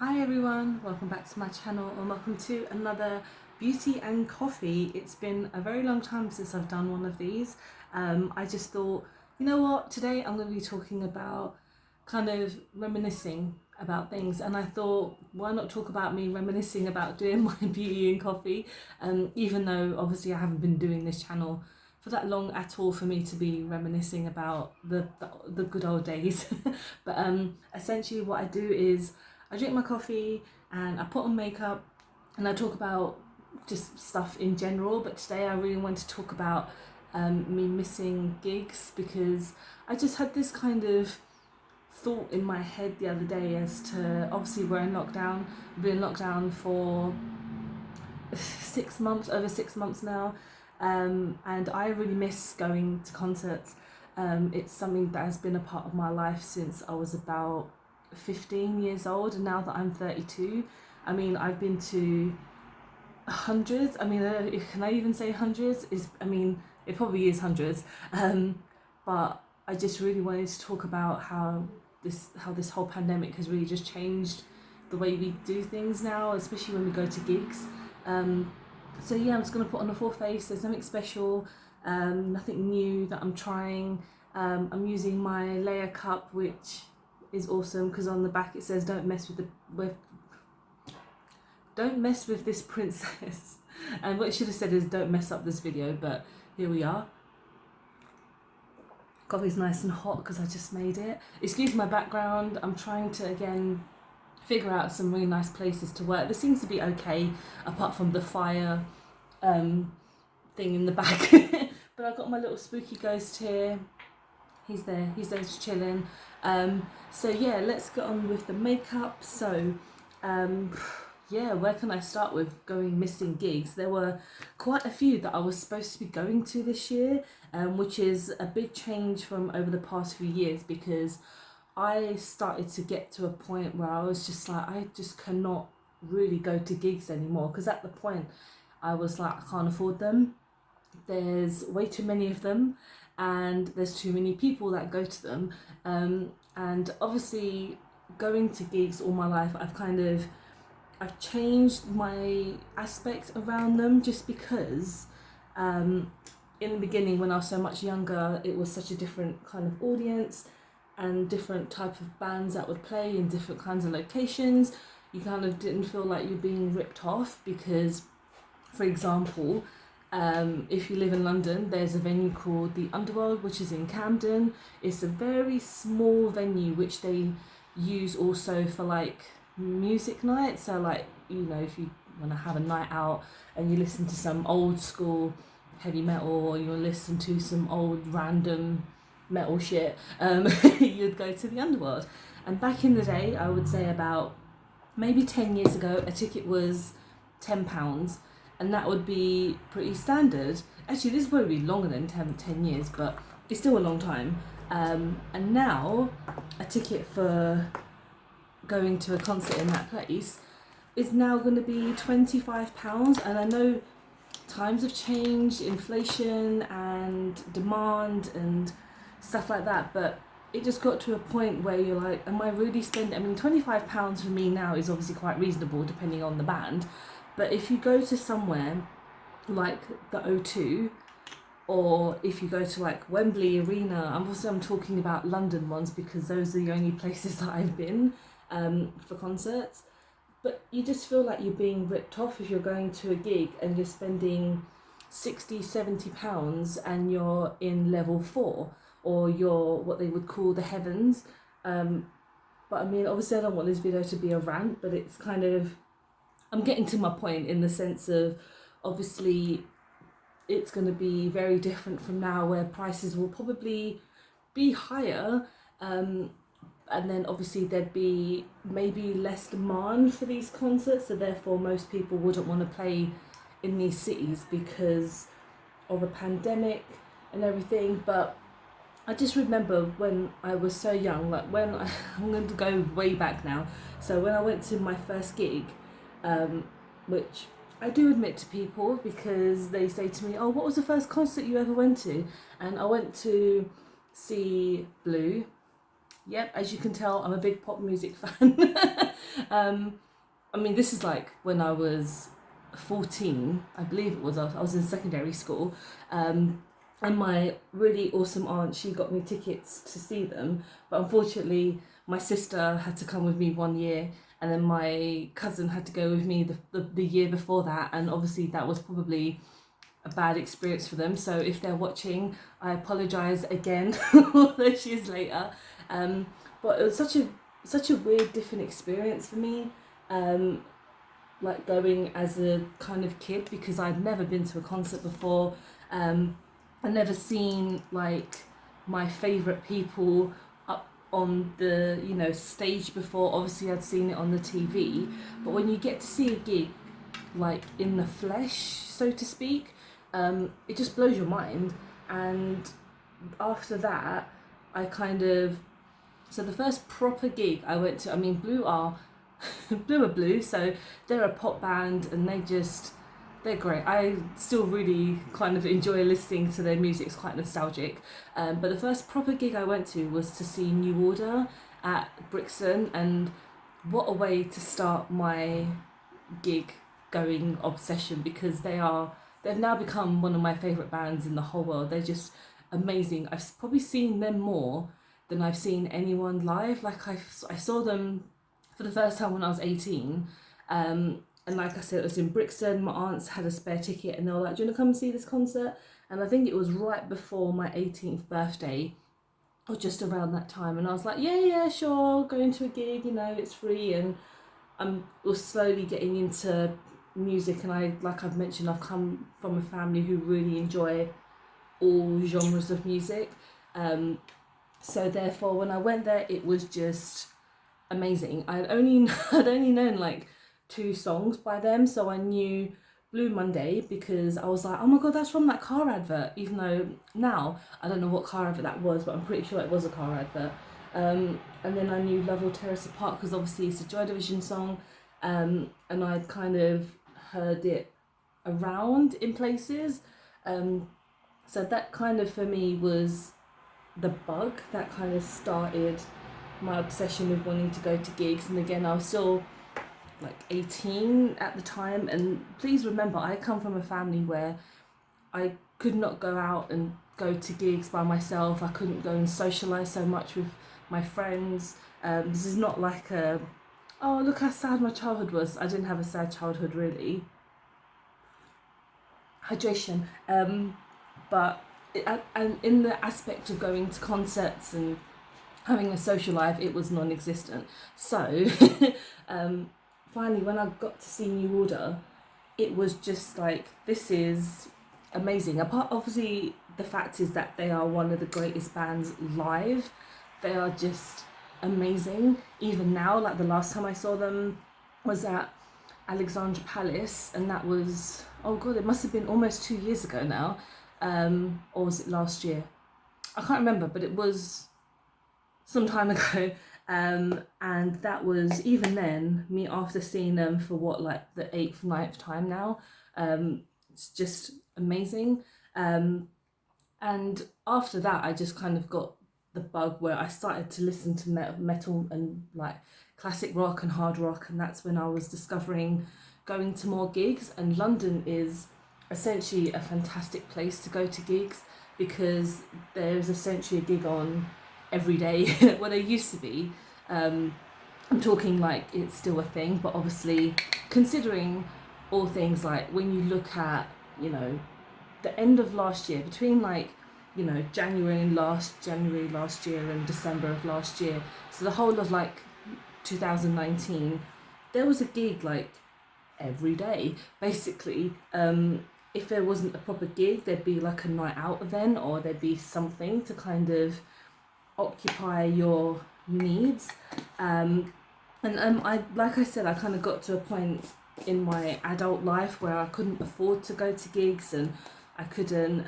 Hi everyone, welcome back to my channel and welcome to another beauty and coffee. It's been a very long time since I've done one of these. I just thought, you know what, today I'm going to be talking about kind of reminiscing about things, and I thought, why not talk about me reminiscing about doing my beauty and coffee, even though obviously I haven't been doing this channel for that long at all for me to be reminiscing about the good old days. But essentially what I do is I drink my coffee and I put on makeup and I talk about just stuff in general. But today I really want to talk about me missing gigs, because I just had this kind of thought in my head the other day as to, obviously we're in lockdown. We've been in lockdown for 6 months, over 6 months now, and I really miss going to concerts. It's something that has been a part of my life since I was about 15 years old, and now that I'm 32, I mean, I've been to hundreds. I mean, can I even say hundreds? It probably is hundreds. But I just really wanted to talk about how this whole pandemic has really just changed the way we do things now, especially when we go to gigs. So yeah, I'm just gonna put on a full face. There's nothing special, nothing new that I'm trying. I'm using my layer cup, which is awesome because on the back it says don't mess with this princess. And what it should have said is don't mess up this video, but here we are. Coffee's nice and hot because I just made it. Excuse my background, I'm trying to again figure out some really nice places to work. This seems to be okay apart from the fire thing in the back. But I've got my little spooky ghost here. He's there just chilling. So yeah, let's get on with the makeup. So yeah, where can I start with going missing gigs? There were quite a few that I was supposed to be going to this year, which is a big change from over the past few years, because I started to get to a point where I was just like, I just cannot really go to gigs anymore, because at the point I was like, I can't afford them. There's way too many of them and there's too many people that go to them. And obviously going to gigs all my life, I've changed my aspect around them, just because in the beginning when I was so much younger, it was such a different kind of audience and different type of bands that would play in different kinds of locations. You kind of didn't feel like you're being ripped off because, for example, if you live in London, there's a venue called the Underworld, which is in Camden. It's a very small venue which they use also for like music nights. So like, you know, if you want to have a night out and you listen to some old school heavy metal, or you listen to some old random metal shit, you'd go to the Underworld. And back in the day, I would say about maybe 10 years ago, a ticket was £10, and that would be pretty standard. Actually, this is probably longer than 10 years, but it's still a long time. And now a ticket for going to a concert in that place is now going to be £25. And I know times have changed, inflation and demand and stuff like that, but it just got to a point where you're like, am I really spending, I mean, £25 for me now is obviously quite reasonable depending on the band, but if you go to somewhere like the O2, or if you go to like Wembley Arena, I'm talking about London ones because those are the only places that I've been for concerts, but you just feel like you're being ripped off if you're going to a gig and you're spending £60-70 and you're in level 4, or you're what they would call the heavens. But I mean, obviously I don't want this video to be a rant, but it's kind of, I'm getting to my point in the sense of, obviously it's going to be very different from now, where prices will probably be higher, and then obviously there'd be maybe less demand for these concerts, so therefore most people wouldn't want to play in these cities because of a pandemic and everything. But I just remember when I was so young, like I'm going to go way back now. So when I went to my first gig, which I do admit to people, because they say to me, oh, what was the first concert you ever went to? And I went to see Blue. Yep, as you can tell, I'm a big pop music fan. I mean, this is like when I was 14, I believe it was. I was in secondary school. And my really awesome aunt, she got me tickets to see them. But unfortunately, my sister had to come with me one year, and then my cousin had to go with me the year before that. And obviously, that was probably a bad experience for them. So if they're watching, I apologise again all those years later. But it was such a weird, different experience for me. Like going as a kind of kid, because I'd never been to a concert before. I'd never seen like my favourite people up on the stage before. Obviously I'd seen it on the TV, but when you get to see a gig like in the flesh, so to speak, it just blows your mind. And after that, I kind of, so the first proper gig I went to, I mean, Blue are Blue, so they're a pop band, and they're great. I still really kind of enjoy listening to their music. It's quite nostalgic. But the first proper gig I went to was to see New Order at Brixton, and what a way to start my gig going obsession, because they've now become one of my favourite bands in the whole world. They're just amazing. I've probably seen them more than I've seen anyone live. Like I saw them for the first time when I was 18. And like I said, it was in Brixton. My aunts had a spare ticket, and they were like, do you want to come and see this concert? And I think it was right before my 18th birthday, or just around that time. And I was like, yeah, sure, going to a gig, it's free. And I was slowly getting into music. And like I've mentioned, I've come from a family who really enjoy all genres of music. So therefore, when I went there, it was just amazing. I'd only known like 2 songs by them, so I knew Blue Monday because I was like, oh my god, that's from that car advert, even though now I don't know what car advert that was, but I'm pretty sure it was a car advert. And then I knew Love Will Tear Us Apart because obviously it's a Joy Division song, and I'd kind of heard it around in places. So that kind of for me was the bug that kind of started my obsession with wanting to go to gigs. And again, I was still like 18 at the time, and please remember, I come from a family where I could not go out and go to gigs by myself. I couldn't go and socialise so much with my friends. This is not like oh look how sad my childhood was. I didn't have a sad childhood really. Hydration. But and in the aspect of going to concerts and having a social life, it was non-existent. So finally, when I got to see New Order, it was just like, this is amazing. Apart, obviously, the fact is that they are one of the greatest bands live. They are just amazing. Even now, like the last time I saw them was at Alexandra Palace, and that was, oh god, it must have been almost 2 years ago now. Or was it last year? I can't remember, but it was some time ago. And that was, even then, me after seeing them for like the 8th, 9th time now. It's just amazing. And after that, I just kind of got the bug where I started to listen to metal and like classic rock and hard rock, and that's when I was discovering going to more gigs. And London is essentially a fantastic place to go to gigs, because there's essentially a gig on every day. Well, there used to be. I'm talking like it's still a thing, but obviously considering all things, like when you look at the end of last year, between like January last year and December of last year, so the whole of like 2019, there was a gig like every day basically. If there wasn't a proper gig, there'd be like a night out event, or there'd be something to kind of occupy your needs. I like I said, I kind of got to a point in my adult life where I couldn't afford to go to gigs, and I couldn't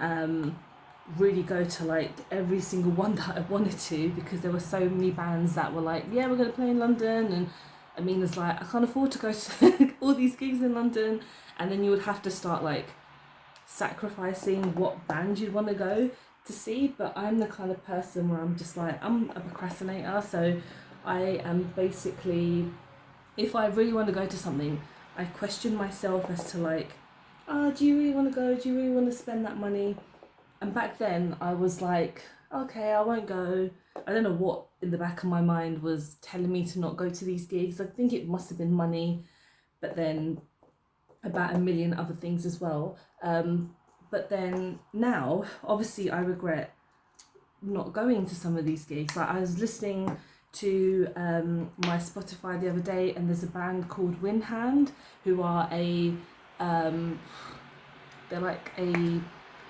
really go to like every single one that I wanted to, because there were so many bands that were like, yeah, we're going to play in London, and Amina's like, I can't afford to go to all these gigs in London. And then you would have to start like sacrificing what band you'd want to go to see. But I'm the kind of person where I'm just like, I'm a procrastinator, so I am basically if I really want to go to something, I question myself as to like, oh, do you really want to go? Do you really want to spend that money? And back then I was like, okay, I won't go. I don't know what in the back of my mind was telling me to not go to these gigs. I think it must have been money, but then about a million other things as well. But then now, obviously, I regret not going to some of these gigs. Like I was listening to my Spotify the other day, and there's a band called Windhand who are they're like a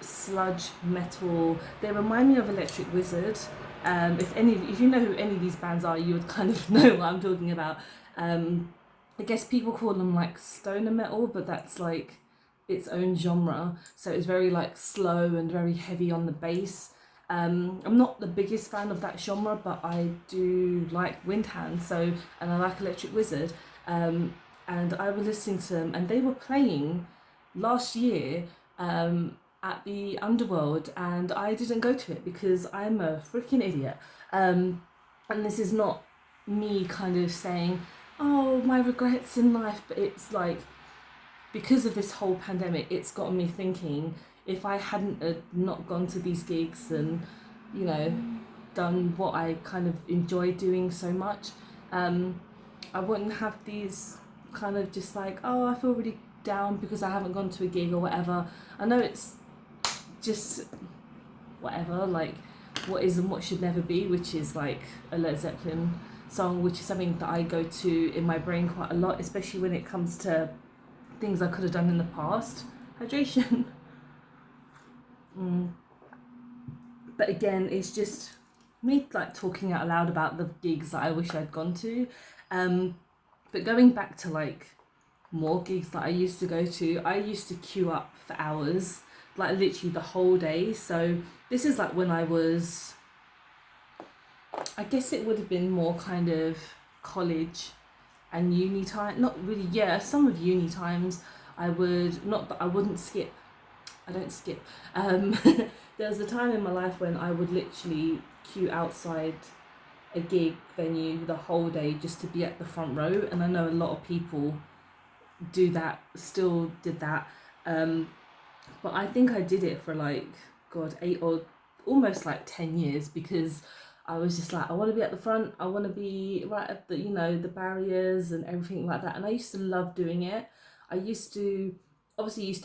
sludge metal. They remind me of Electric Wizard. If you know who any of these bands are, you would kind of know what I'm talking about. I guess people call them like stoner metal, but that's like its own genre. So it's very like slow and very heavy on the bass. I'm not the biggest fan of that genre, but I do like Windhand, and I like Electric Wizard. And I was listening to them, and they were playing last year at the Underworld, and I didn't go to it because I'm a freaking idiot. And this is not me kind of saying, oh, my regrets in life, but it's like, because of this whole pandemic, it's gotten me thinking, if I hadn't not gone to these gigs and, you know, done what I kind of enjoy doing so much, I wouldn't have these kind of just like, oh, I feel really down because I haven't gone to a gig or whatever. I know it's just whatever, like what is and what should never be, which is like a Led Zeppelin song, which is something that I go to in my brain quite a lot, especially when it comes to things I could have done in the past. Hydration. But again, it's just me like talking out loud about the gigs that I wish I'd gone to. But going back to like more gigs that I used to go to, I used to queue up for hours, like literally the whole day. So this is like when I was, I guess it would have been more kind of college and uni time. Not really, yeah, some of uni times I would, not that I wouldn't skip. I don't skip. There was a time in my life when I would literally queue outside a gig venue the whole day just to be at the front row. And I know a lot of people do that, still did that. But I think I did it for like, God, 8 or almost like 10 years, because I was just like, I want to be at the front. I want to be right at the, the barriers and everything like that. And I used to love doing it. I used to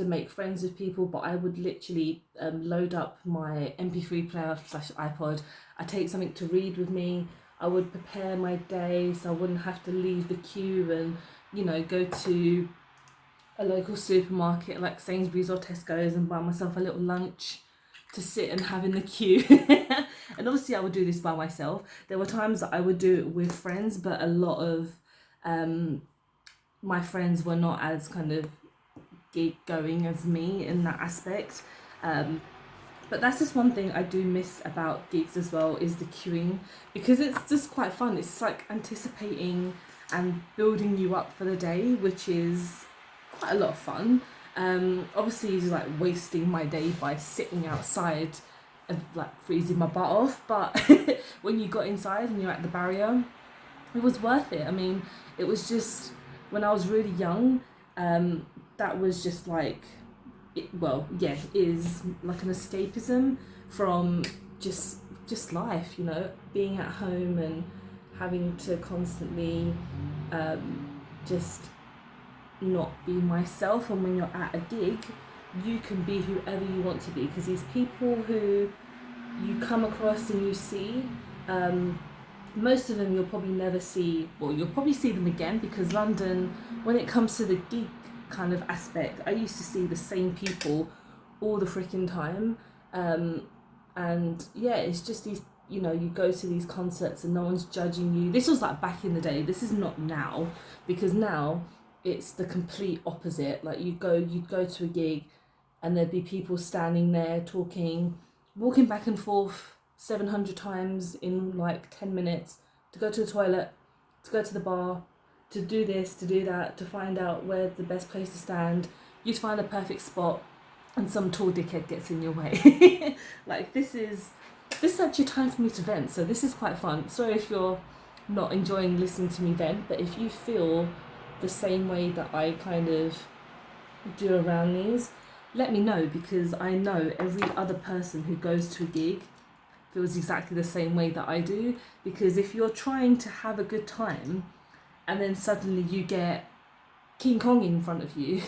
make friends with people, but I would literally load up my MP3 player / iPod. I take something to read with me. I would prepare my day so I wouldn't have to leave the queue and, go to a local supermarket like Sainsbury's or Tesco's and buy myself a little lunch to sit and have in the queue. And obviously I would do this by myself. There were times that I would do it with friends, but a lot of my friends were not as kind of gig going as me in that aspect. But that's just one thing I do miss about gigs as well, is the queuing, because it's just quite fun. It's like anticipating and building you up for the day, which is quite a lot of fun. Obviously it's like wasting my day by sitting outside and like freezing my butt off, but when you got inside and you're at the barrier, it was worth it. I mean, it was just, when I was really young, that was just like, it is like an escapism from just life, being at home and having to constantly just not be myself. And when you're at a gig, you can be whoever you want to be, because these people who you come across and you see, most of them you'll probably never see, well, you'll probably see them again, because London, when it comes to the gig kind of aspect, I used to see the same people all the freaking time. And yeah, it's just these, you go to these concerts and no one's judging you. This was like back in the day. This is not now, because now it's the complete opposite. Like you'd go to a gig and there'd be people standing there talking, walking back and forth 700 times in like 10 minutes to go to the toilet, to go to the bar, to do this, to do that, to find out where the best place to stand. You'd find a perfect spot and some tall dickhead gets in your way. Like this is actually time for me to vent, so this is quite fun. Sorry if you're not enjoying listening to me vent. But if you feel the same way that I kind of do around these, let me know, because I know every other person who goes to a gig feels exactly the same way that I do. Because if you're trying to have a good time and then suddenly you get King Kong in front of you,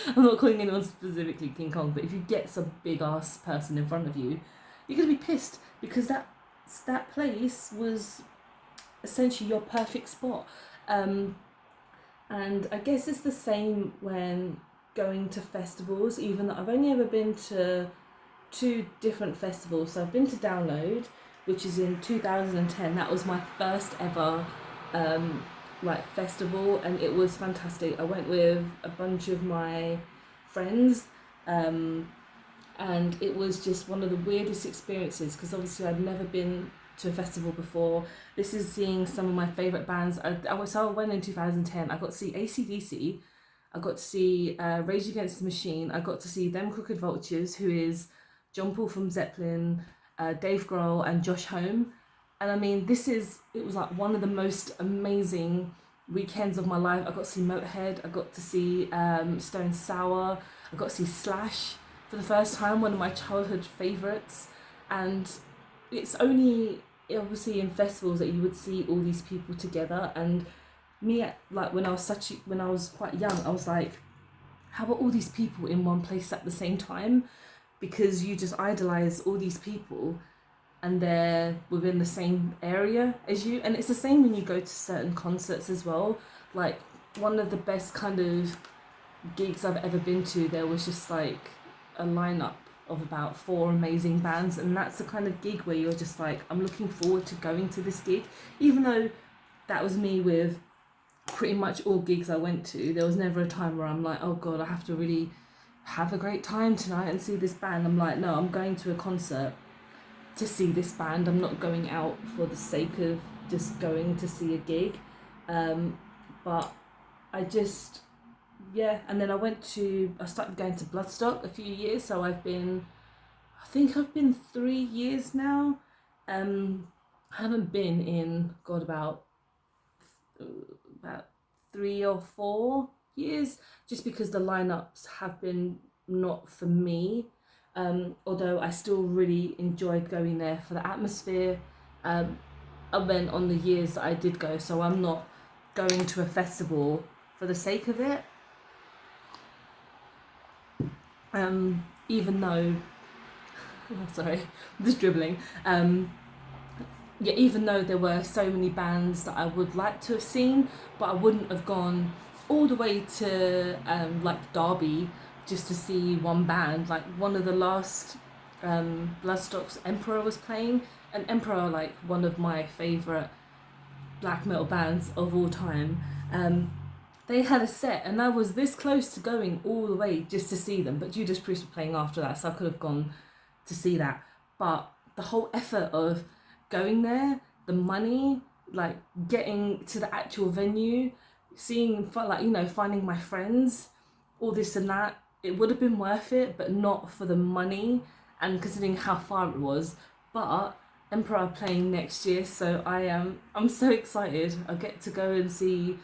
I'm not calling anyone specifically King Kong, but if you get some big ass person in front of you, you're gonna be pissed, because that place was essentially your perfect spot. And I guess it's the same when going to festivals, even though I've only ever been to 2 different festivals. So I've been to Download, which is in 2010. That was my first ever festival, and it was fantastic. I went with a bunch of my friends, and it was just one of the weirdest experiences, because obviously I'd never been to a festival before. This is seeing some of my favourite bands. I went in 2010. I got to see AC/DC, I got to see Rage Against the Machine, I got to see Them Crooked Vultures, who is John Paul from Zeppelin, Dave Grohl and Josh Homme. And I mean, it was like one of the most amazing weekends of my life. I got to see Motorhead, I got to see Stone Sour, I got to see Slash for the first time, one of my childhood favourites. And it's only obviously in festivals that you would see all these people together. And me, like when I was quite young, I was like, how are all these people in one place at the same time? Because you just idolize all these people and they're within the same area as you. And it's the same when you go to certain concerts as well. Like one of the best kind of gigs I've ever been to, there was just like a lineup of about 4 amazing bands, and that's the kind of gig where you're just like, I'm looking forward to going to this gig. Even though that was me with pretty much all gigs I went to, there was never a time where I'm like, oh god, I have to really have a great time tonight and see this band. I'm like, no, I'm going to a concert to see this band. I'm not going out for the sake of just going to see a gig. But I just, yeah. And then I started going to Bloodstock a few years, so I think I've been 3 years now. I haven't been in about 3 or 4 years, just because the lineups have been not for me. Although I still really enjoyed going there for the atmosphere. I went on the years that I did go, so I'm not going to a festival for the sake of it. Even though, sorry, I'm just dribbling. Even though there were so many bands that I would like to have seen, but I wouldn't have gone all the way to Derby just to see one band. Like one of the last Bloodstock's Emperor was playing, and Emperor, like one of my favourite black metal bands of all time. They had a set, and I was this close to going all the way just to see them, but Judas Priest were playing after that, so I could have gone to see that. But the whole effort of going there, the money, like getting to the actual venue, seeing, like, you know, finding my friends, all this and that, it would have been worth it, but not for the money and considering how far it was. But Emperor are playing next year, so I'm so excited. I get to go and see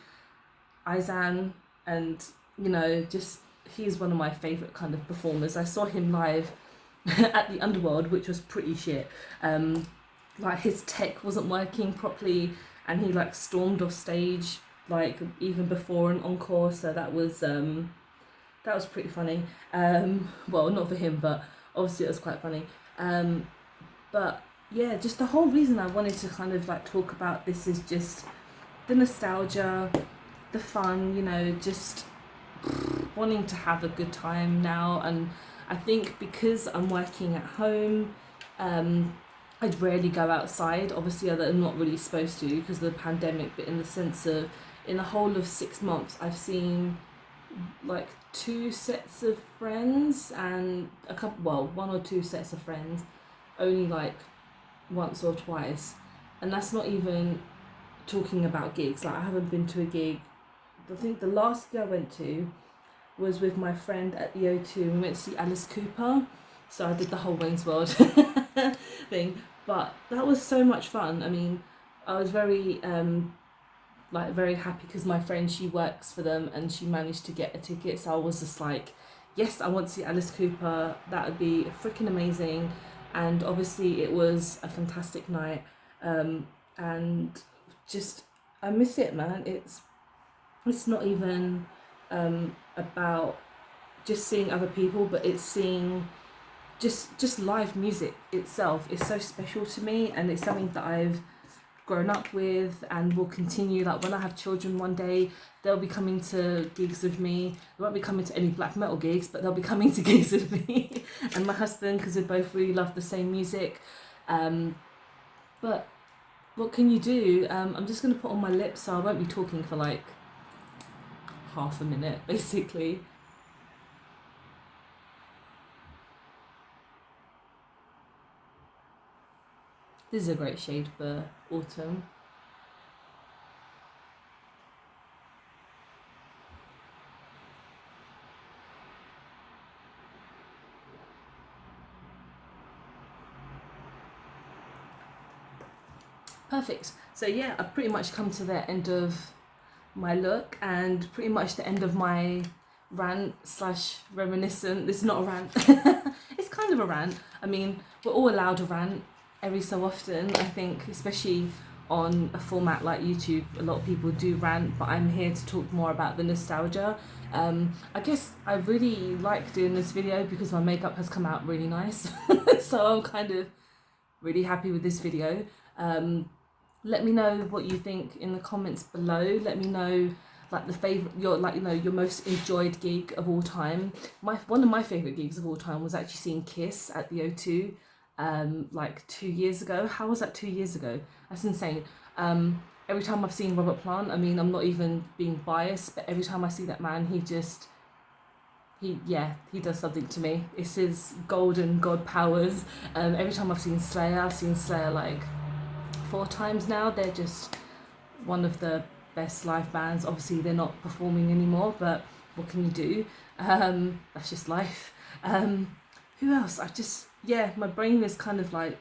Izan, and you know, just he's one of my favourite kind of performers. I saw him live at the Underworld, which was pretty shit. Like his tech wasn't working properly, and he like stormed off stage like even before an encore. So that was pretty funny. Well, not for him, but obviously it was quite funny. But yeah, just the whole reason I wanted to kind of like talk about this is just the nostalgia, the fun, you know, just wanting to have a good time now. And I think because I'm working at home, I'd rarely go outside. Obviously, I'm not really supposed to because of the pandemic, but in the sense of, in the whole of 6 months, I've seen like 2 sets of friends and one or 2 sets of friends, only like once or twice. And that's not even talking about gigs. Like I haven't been to a gig. I think the last gig I went to was with my friend at the O2. We went to see Alice Cooper, so I did the whole Wayne's World thing, but that was so much fun. I mean, I was very like very happy because my friend, she works for them and she managed to get a ticket, so I was just like, yes, I want to see Alice Cooper, that would be freaking amazing. And obviously it was a fantastic night, and just I miss it, man. It's not even about just seeing other people, but it's seeing just live music itself is so special to me, and it's something that I've grown up with and will continue. Like when I have children one day, they'll be coming to gigs with me. They won't be coming to any black metal gigs, but they'll be coming to gigs with me and my husband, because we both really love the same music. But what can you do? I'm just going to put on my lips, so I won't be talking for like half a minute basically. This is a great shade for autumn. Perfect. So yeah, I've pretty much come to the end of my look and pretty much the end of my rant slash reminiscent. This is not a rant. It's kind of a rant. I mean, we're all allowed a rant every so often. I think, especially on a format like YouTube, a lot of people do rant, but I'm here to talk more about the nostalgia. I guess I really like doing this video because my makeup has come out really nice. So I'm kind of really happy with this video. Let me know what you think in the comments below. Let me know like your most enjoyed gig of all time. One of my favorite gigs of all time was actually seeing Kiss at the O2 like 2 years ago. How was that 2 years ago? That's insane. Every time I've seen Robert Plant, I mean, I'm not even being biased, but every time I see that man, he does something to me. It's his golden god powers. Every time I've seen Slayer like 4 times now. They're just one of the best live bands. Obviously they're not performing anymore, but what can you do? That's just life. Who else? My brain is kind of like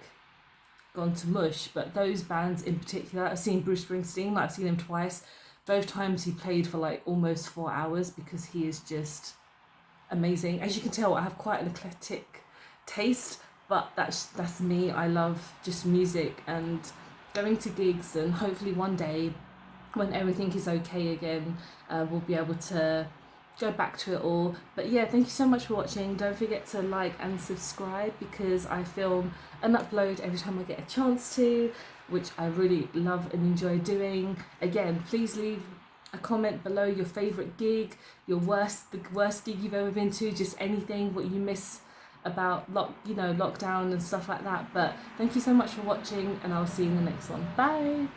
gone to mush, but those bands in particular, I've seen Bruce Springsteen, like I've seen him twice. Both times he played for like almost 4 hours because he is just amazing. As you can tell, I have quite an eclectic taste, but that's me. I love just music and going to gigs, and hopefully one day when everything is okay again, we'll be able to go back to it all. But yeah, thank you so much for watching. Don't forget to like and subscribe, because I film and upload every time I get a chance to, which I really love and enjoy doing. Again, please leave a comment below your favorite gig, the worst gig you've ever been to, just anything, what you miss about lockdown and stuff like that. But thank you so much for watching, and I'll see you in the next one. Bye.